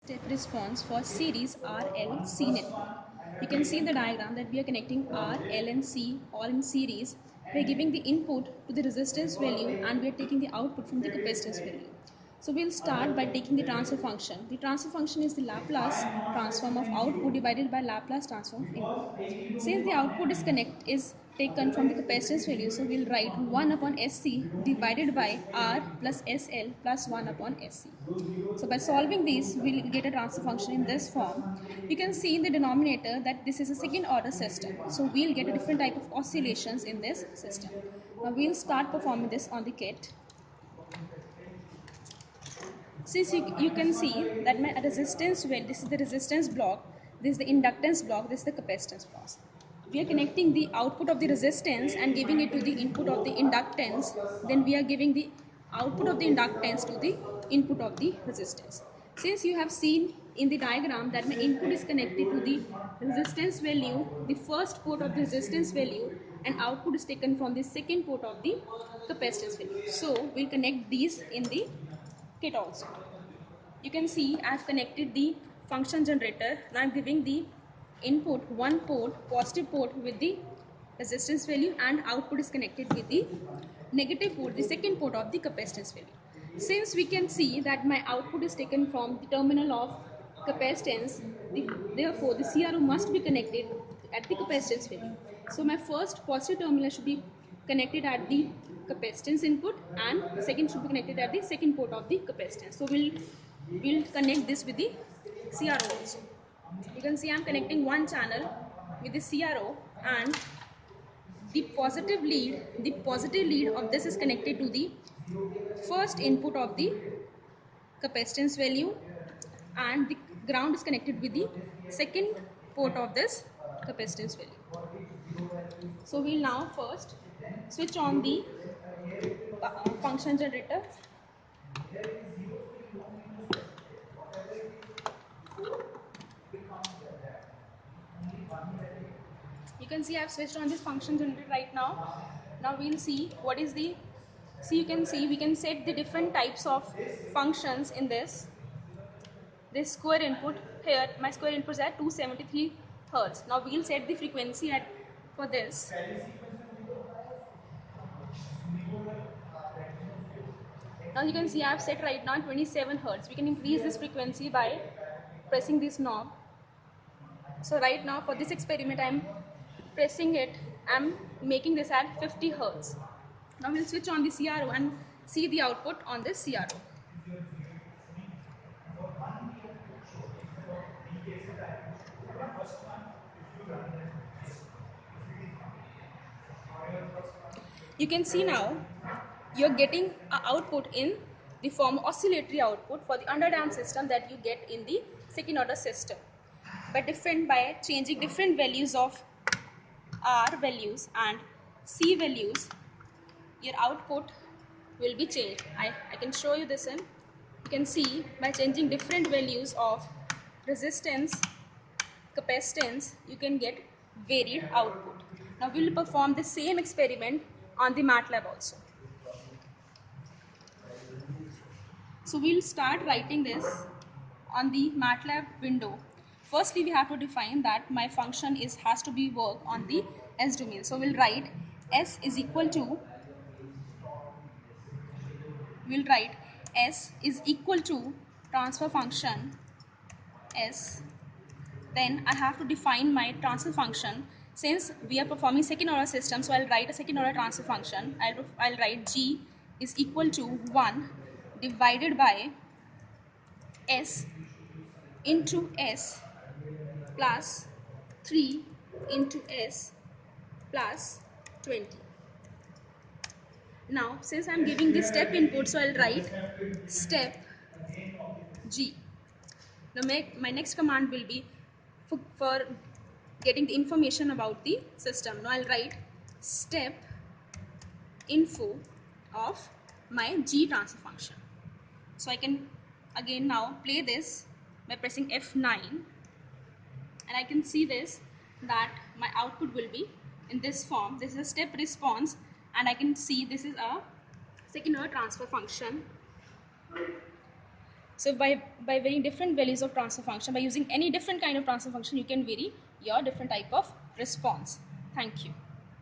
step response for series R, L, C network. You can see in the diagram that we are connecting R, L and C all in series. We are giving the input to the resistance value and we are taking the output from the capacitance value. So we'll start by taking the transfer function. The transfer function is the Laplace transform of output divided by Laplace transform of input. Since the output is taken from the capacitance value, so we'll write 1 upon SC divided by R plus SL plus 1 upon SC. So by solving these, we'll get a transfer function in this form. You can see in the denominator that this is a second order system. So we'll get a different type of oscillations in this system. Now we'll start performing this on the kit. Since you can see that my resistance, well, this is the resistance block, this is the inductance block, this is the capacitance block. We are connecting the output of the resistance and giving it to the input of the inductance. Then we are giving the output of the inductance to the input of the resistance. Since you have seen in the diagram that my input is connected to the resistance value, the first port of the resistance value, and output is taken from the second port of the capacitance value. So we'll connect these in the kit also. You can see I have connected the function generator. Now I am giving the input one port, positive port with the resistance value, and output is connected with the negative port, the second port of the capacitance value. Since we can see that my output is taken from the terminal of capacitance, therefore the CRO must be connected at the capacitance value. So my first positive terminal should be connected at the capacitance input and the second should be connected at the second port of the capacitance. So we'll connect this with the CRO also. You can see I'm connecting one channel with the CRO, and the positive lead of this is connected to the first input of the capacitance value, and the ground is connected with the second port of this capacitance value. So we'll now first switch on the function generator. You can see I've switched on this function generator right now. Now we'll see what is the, you can see we can set the different types of functions in this square input. Here my square input is at 273 Hertz. Now we'll set the frequency at for this. Now you can see I have set right now 27 Hertz. We can increase this frequency by pressing this knob. So right now for this experiment I am pressing it, I am making this at 50 Hertz. Now we'll switch on the CRO and see the output on this CRO. You can see now you're getting an output in the form of oscillatory output for the underdamped system that you get in the second order system. By changing different values of R values and C values, your output will be changed. I can show you this in. You can see by changing different values of resistance, capacitance, you can get varied output. Now we will perform the same experiment on the MATLAB also. So we'll start writing this on the MATLAB window. Firstly, we have to define that my function has to be work on the S domain. So we'll write S is equal to transfer function S. Then I have to define my transfer function. Since we are performing second order system, so I'll write a second order transfer function. I'll write G is equal to 1 divided by S into S plus 3 into S plus 20. Now since I'm giving the step input, so I'll write step G. Now my next command will be for getting the information about the system. Now I'll write step info of my G transfer function. So I can again now play this by pressing F9, and I can see this that my output will be in this form. This is a step response, and I can see this is a second order transfer function. So by varying different values of transfer function, by using any different kind of transfer function, you can vary your different type of response. Thank you.